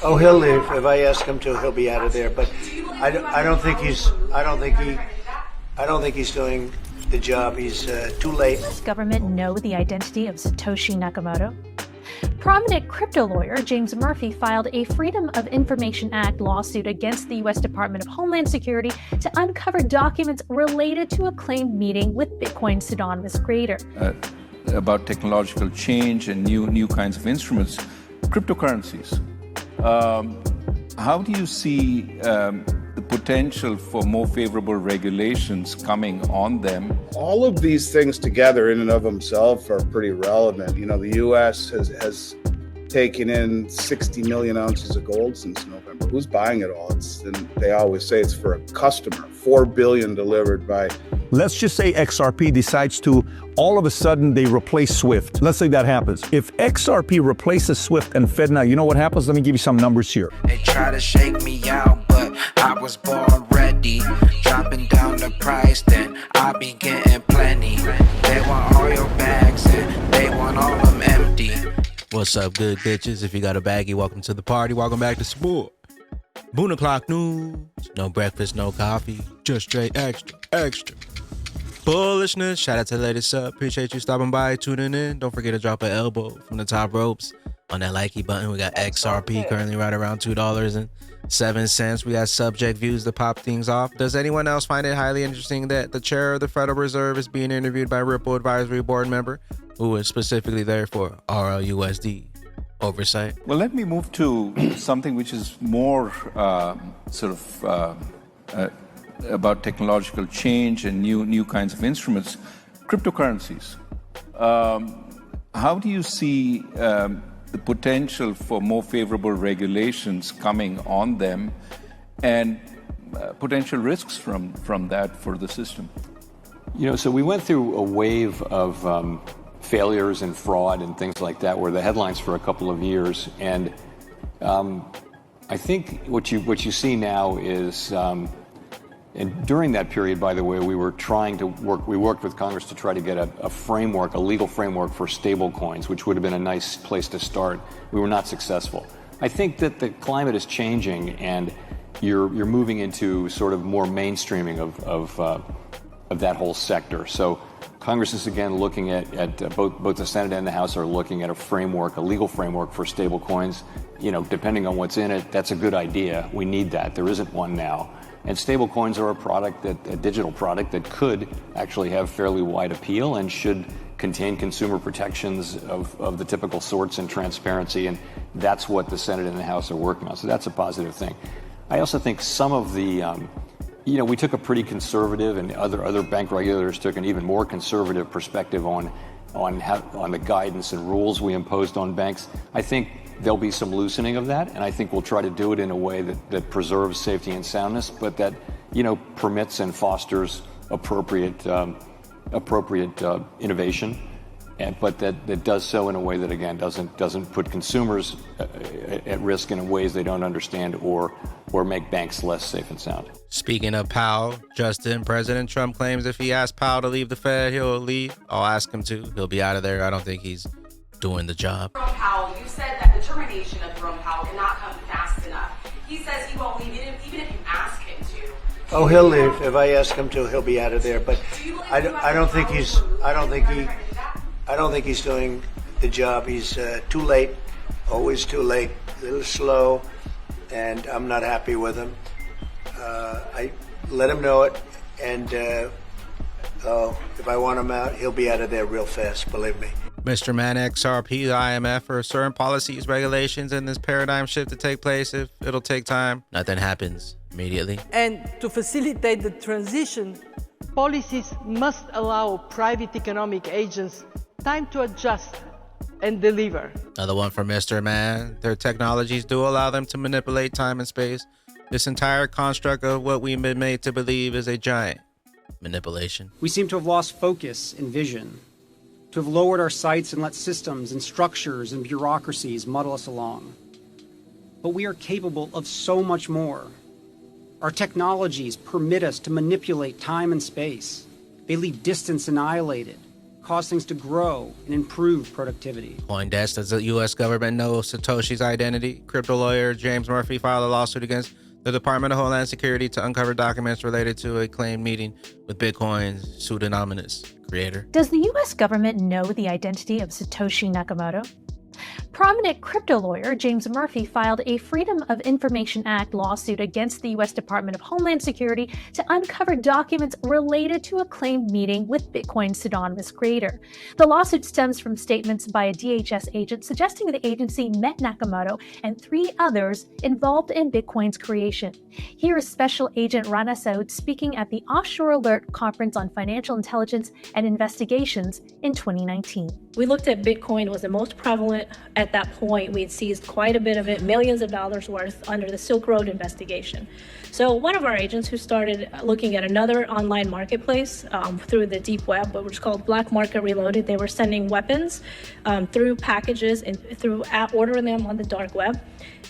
Oh, he'll leave. If I ask him to, he'll be out of there. But I don't think he's doing the job. He's too late. Does government know the identity of Satoshi Nakamoto? Prominent crypto lawyer James Murphy filed a Freedom of Information Act lawsuit against the U.S. Department of Homeland Security to uncover documents related to a claimed meeting with Bitcoin's pseudonymous creator. About technological change and new kinds of instruments, cryptocurrencies. How do you see the potential for more favorable regulations coming on them? All of these things together in and of themselves are pretty relevant. You know, the U.S. has taken in 60 million ounces of gold since November. Who's buying it all? And they always say it's for a customer. 4 billion delivered by... Let's just say XRP decides to, all of a sudden, they replace SWIFT. Let's say that happens. If XRP replaces SWIFT and FedNow, you know what happens? Let me give you some numbers here. They try to shake me out, but I was born ready. Dropping down the price, then I be getting plenty. They want all your bags, and they want all them empty. What's up, good bitches? If you got a baggie, welcome to the party. Welcome back to sport. Boon o'clock news. No breakfast, no coffee. Just straight extra. Bullishness. Shout out to the latest sub. Appreciate you stopping by, tuning in. Don't forget to drop an elbow from the top ropes on that likey button. We got XRP currently right around $2.07. We got subject views to pop things off. Does anyone else find it highly interesting that the chair of the Federal Reserve is being interviewed by Ripple Advisory Board member who is specifically there for RLUSD oversight? Well, let me move to something which is more about technological change and new kinds of instruments, cryptocurrencies. How do you see the potential for more favorable regulations coming on them and potential risks from that for the system? You know, so we went through a wave of failures and fraud and things like that were the headlines for a couple of years. And I think what you see now is, and during that period, by the way, we worked with Congress to try to get a framework, a legal framework for stable coins, which would have been a nice place to start. We were not successful. I think that the climate is changing and you're moving into sort of more mainstreaming of that whole sector. So Congress is again looking at both the Senate and the House are looking at a legal framework for stable coins. You know, depending on what's in it, that's a good idea. We need that. There isn't one now. And stable coins are a digital product that could actually have fairly wide appeal and should contain consumer protections of the typical sorts and transparency. And that's what the Senate and the House are working on. So that's a positive thing. I also think some of the, we took a pretty conservative, and other bank regulators took an even more conservative perspective on the guidance and rules we imposed on banks. I think there'll be some loosening of that, and I think we'll try to do it in a way that preserves safety and soundness, but that permits and fosters appropriate innovation, but that does so in a way that again doesn't put consumers at risk in ways they don't understand or make banks less safe and sound. Speaking of Powell, President Trump claims if he asks Powell to leave the Fed, he'll leave. I'll ask him to. He'll be out of there. I don't think he's doing the job. Jerome Powell, you said that the termination of Jerome Powell cannot come fast enough. He says he won't leave even if you ask him to. Oh, he'll leave. If I ask him to, he'll be out of there. But I don't think he's doing the job. He's too late, always too late, a little slow, and I'm not happy with him. I let him know it, and if I want him out, he'll be out of there real fast, believe me. Mr. Man, XRP, the IMF, for certain policies, regulations, and this paradigm shift to take place. If it'll take time, nothing happens immediately. And to facilitate the transition, policies must allow private economic agents time to adjust and deliver. Another one for Mr. Man. Their technologies do allow them to manipulate time and space. This entire construct of what we've been made to believe is a giant manipulation. We seem to have lost focus and vision, to have lowered our sights and let systems and structures and bureaucracies muddle us along. But we are capable of so much more. Our technologies permit us to manipulate time and space. They leave distance annihilated, cause things to grow and improve productivity. CoinDesk, does the U.S. government know Satoshi's identity? Crypto lawyer James Murphy filed a lawsuit against the Department of Homeland Security to uncover documents related to a claimed meeting with Bitcoin's pseudonymous creator. Does the U.S. government know the identity of Satoshi Nakamoto? Prominent crypto lawyer James Murphy filed a Freedom of Information Act lawsuit against the U.S. Department of Homeland Security to uncover documents related to a claimed meeting with Bitcoin's pseudonymous creator. The lawsuit stems from statements by a DHS agent suggesting the agency met Nakamoto and 3 others involved in Bitcoin's creation. Here is Special Agent Rana Saud speaking at the Offshore Alert Conference on Financial Intelligence and Investigations in 2019. We looked at Bitcoin was the most prevalent at that point. We had seized quite a bit of it, millions of dollars worth, under the Silk Road investigation. So one of our agents who started looking at another online marketplace through the deep web, which was called Black Market Reloaded, they were sending weapons through packages and ordering them on the dark web.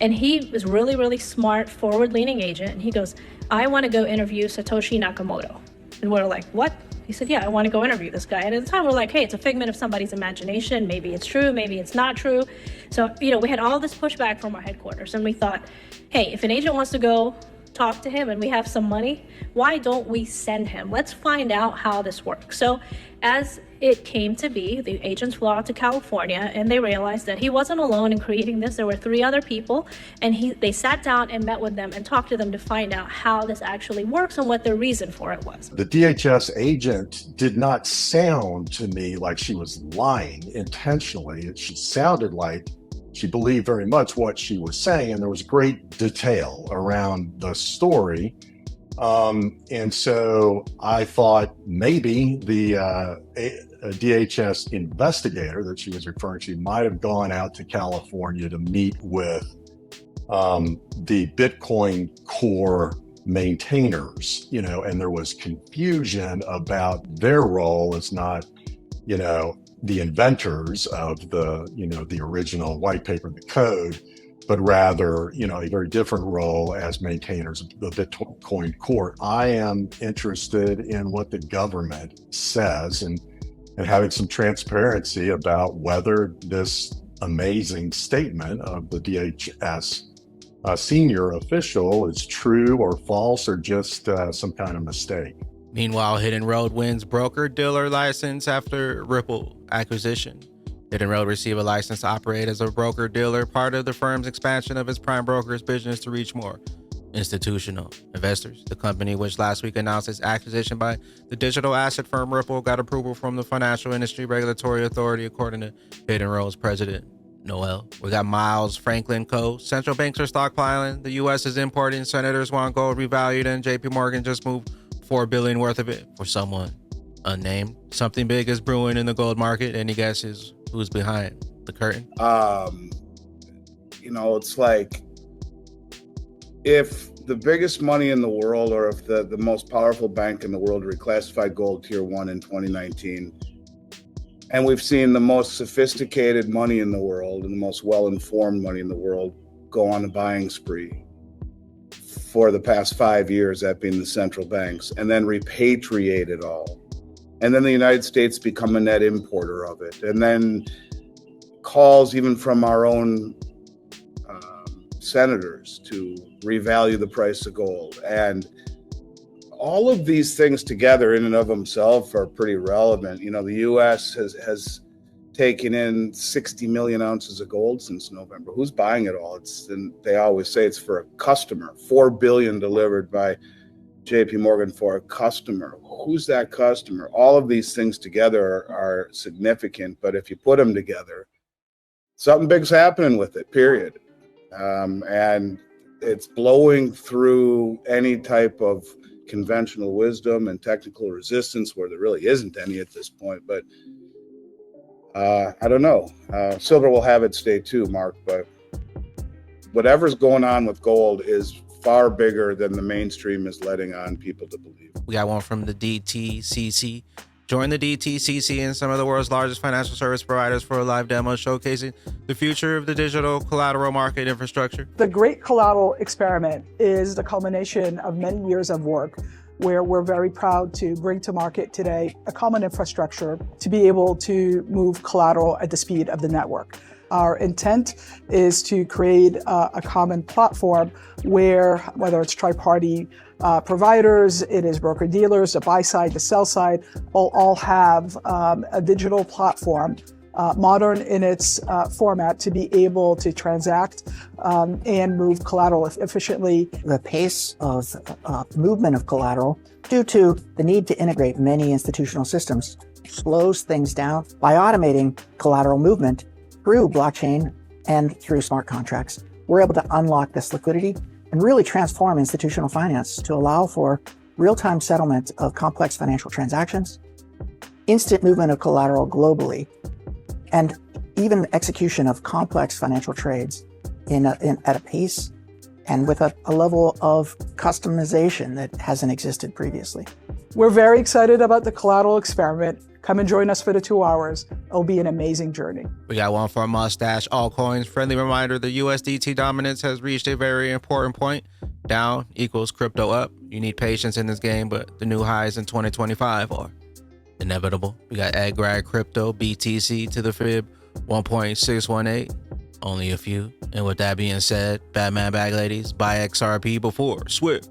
And he was really, really smart, forward-leaning agent. And he goes, I want to go interview Satoshi Nakamoto. And we're like, what? He said, yeah, I want to go interview this guy. And at the time, we're like, hey, it's a figment of somebody's imagination. Maybe it's true, maybe it's not true. So, we had all this pushback from our headquarters. And we thought, hey, if an agent wants to go talk to him and we have some money, why don't we send him? Let's find out how this works. So as it came to be, the agents flew out to California and they realized that he wasn't alone in creating this. There were 3 other people, and they sat down and met with them and talked to them to find out how this actually works and what the reason for it was. The DHS agent did not sound to me like she was lying intentionally. She sounded like she believed very much what she was saying, and there was great detail around the story. And so I thought maybe the DHS investigator that she was referring to might have gone out to California to meet with the Bitcoin core maintainers, and there was confusion about their role as not, the inventors of the original white paper, the code, but rather, a very different role as maintainers of the Bitcoin core. I am interested in what the government says and having some transparency about whether this amazing statement of the DHS senior official is true or false or just some kind of mistake. Meanwhile, Hidden Road wins broker-dealer license after Ripple acquisition. Hidden Road received a license to operate as a broker-dealer, part of the firm's expansion of its prime brokers business to reach more institutional investors. The company, which last week announced its acquisition by the digital asset firm Ripple, got approval from the Financial Industry Regulatory Authority, according to Hidden Road's president, Noel. We got Miles Franklin Co. Central banks are stockpiling. The U.S. is importing. Senators want gold revalued, and J.P. Morgan just moved $4 billion worth of it for someone unnamed. Something big is brewing in the gold market. Any guesses who's behind the curtain? It's like if the biggest money in the world, or if the most powerful bank in the world reclassified gold tier 1 in 2019, and we've seen the most sophisticated money in the world and the most well-informed money in the world go on a buying spree for the past 5 years, that being the central banks, and then repatriate it all. And then the United States become a net importer of it. And then calls even from our own senators to revalue the price of gold. And all of these things together in and of themselves are pretty relevant. The U.S. has taken in 60 million ounces of gold since November. Who's buying it all? And they always say it's for a customer. $4 billion delivered by J.P. Morgan for a customer. Who's that customer? All of these things together are significant, but if you put them together, something big's happening with it, period. And it's blowing through any type of conventional wisdom and technical resistance, where there really isn't any at this point. But I don't know. Silver will have its day too, Mark, but whatever's going on with gold is far bigger than the mainstream is letting on people to believe. We got one from the DTCC. Join the DTCC and some of the world's largest financial service providers for a live demo showcasing the future of the digital collateral market infrastructure. The Great Collateral Experiment is the culmination of many years of work where we're very proud to bring to market today a common infrastructure to be able to move collateral at the speed of the network. Our intent is to create a common platform where, whether it's tri-party providers, it is broker-dealers, the buy side, the sell side, will all have a digital platform, modern in its format, to be able to transact and move collateral efficiently. The pace of movement of collateral, due to the need to integrate many institutional systems, slows things down. By automating collateral movement through blockchain and through smart contracts, we're able to unlock this liquidity and really transform institutional finance to allow for real-time settlement of complex financial transactions, instant movement of collateral globally, and even execution of complex financial trades at a pace and with a level of customization that hasn't existed previously. We're very excited about the collateral experiment. Come and join us for the 2 hours. It'll be an amazing journey. We got one for a mustache. Altcoins. Friendly reminder, the USDT dominance has reached a very important point. Down equals crypto up. You need patience in this game, but the new highs in 2025 are inevitable. We got Agrag Crypto, BTC to the fib, 1.618. Only a few. And with that being said, Batman Bag Ladies, buy XRP before Swift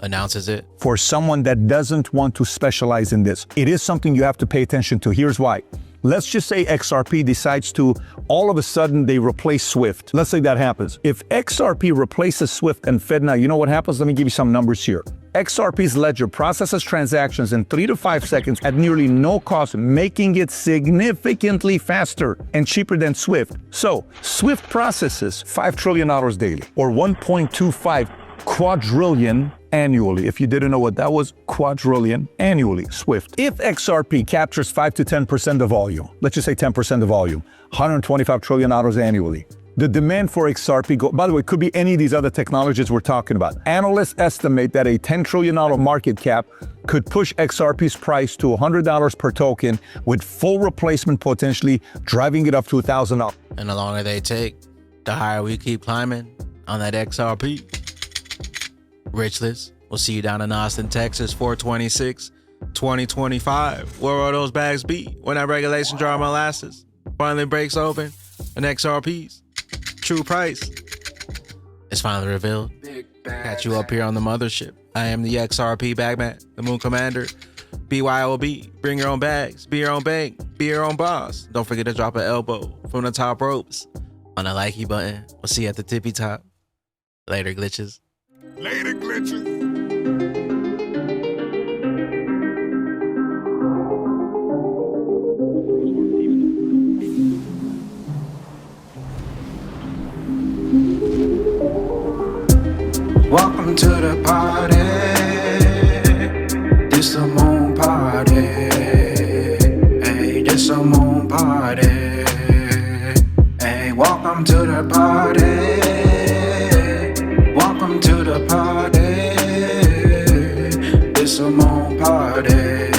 announces it. For someone that doesn't want to specialize in this, it is something you have to pay attention to. Here's why. Let's just say XRP decides to, all of a sudden, they replace Swift. Let's say that happens. If XRP replaces Swift and FedNow, you know what happens? Let me give you some numbers here. XRP's ledger processes transactions in 3 to 5 seconds at nearly no cost, making it significantly faster and cheaper than Swift. So, Swift processes $5 trillion daily, or 1.25 quadrillion annually. If you didn't know what that was, quadrillion annually, Swift. If XRP captures 5 to 10% of volume, let's just say 10% of volume, $125 trillion annually. The demand for XRP, by the way, it could be any of these other technologies we're talking about. Analysts estimate that a $10 trillion market cap could push XRP's price to $100 per token, with full replacement potentially driving it up to $1,000. And the longer they take, the higher we keep climbing on that XRP. Richless, we'll see you down in Austin, Texas, 4/26, 2025. Where will those bags be when that regulation jar molasses finally breaks open and XRP's true price is finally revealed? Catch you up here on the mothership. I am the XRP Bagman, the Moon Commander. BYOB, bring your own bags, be your own bank, be your own boss. Don't forget to drop an elbow from the top ropes on the likey button. We'll see you at the tippy top. Later, glitches. Later, glitches. Welcome to the party. This a moon party. Hey, this a moon party. Hey, welcome to the party. Welcome to the party. This a moon party.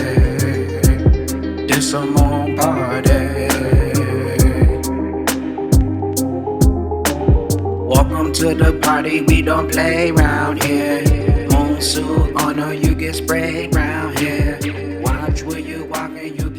This a moon party. Welcome to the party, we don't play round here. Moon suit on or you get sprayed round here. Watch where you walk and you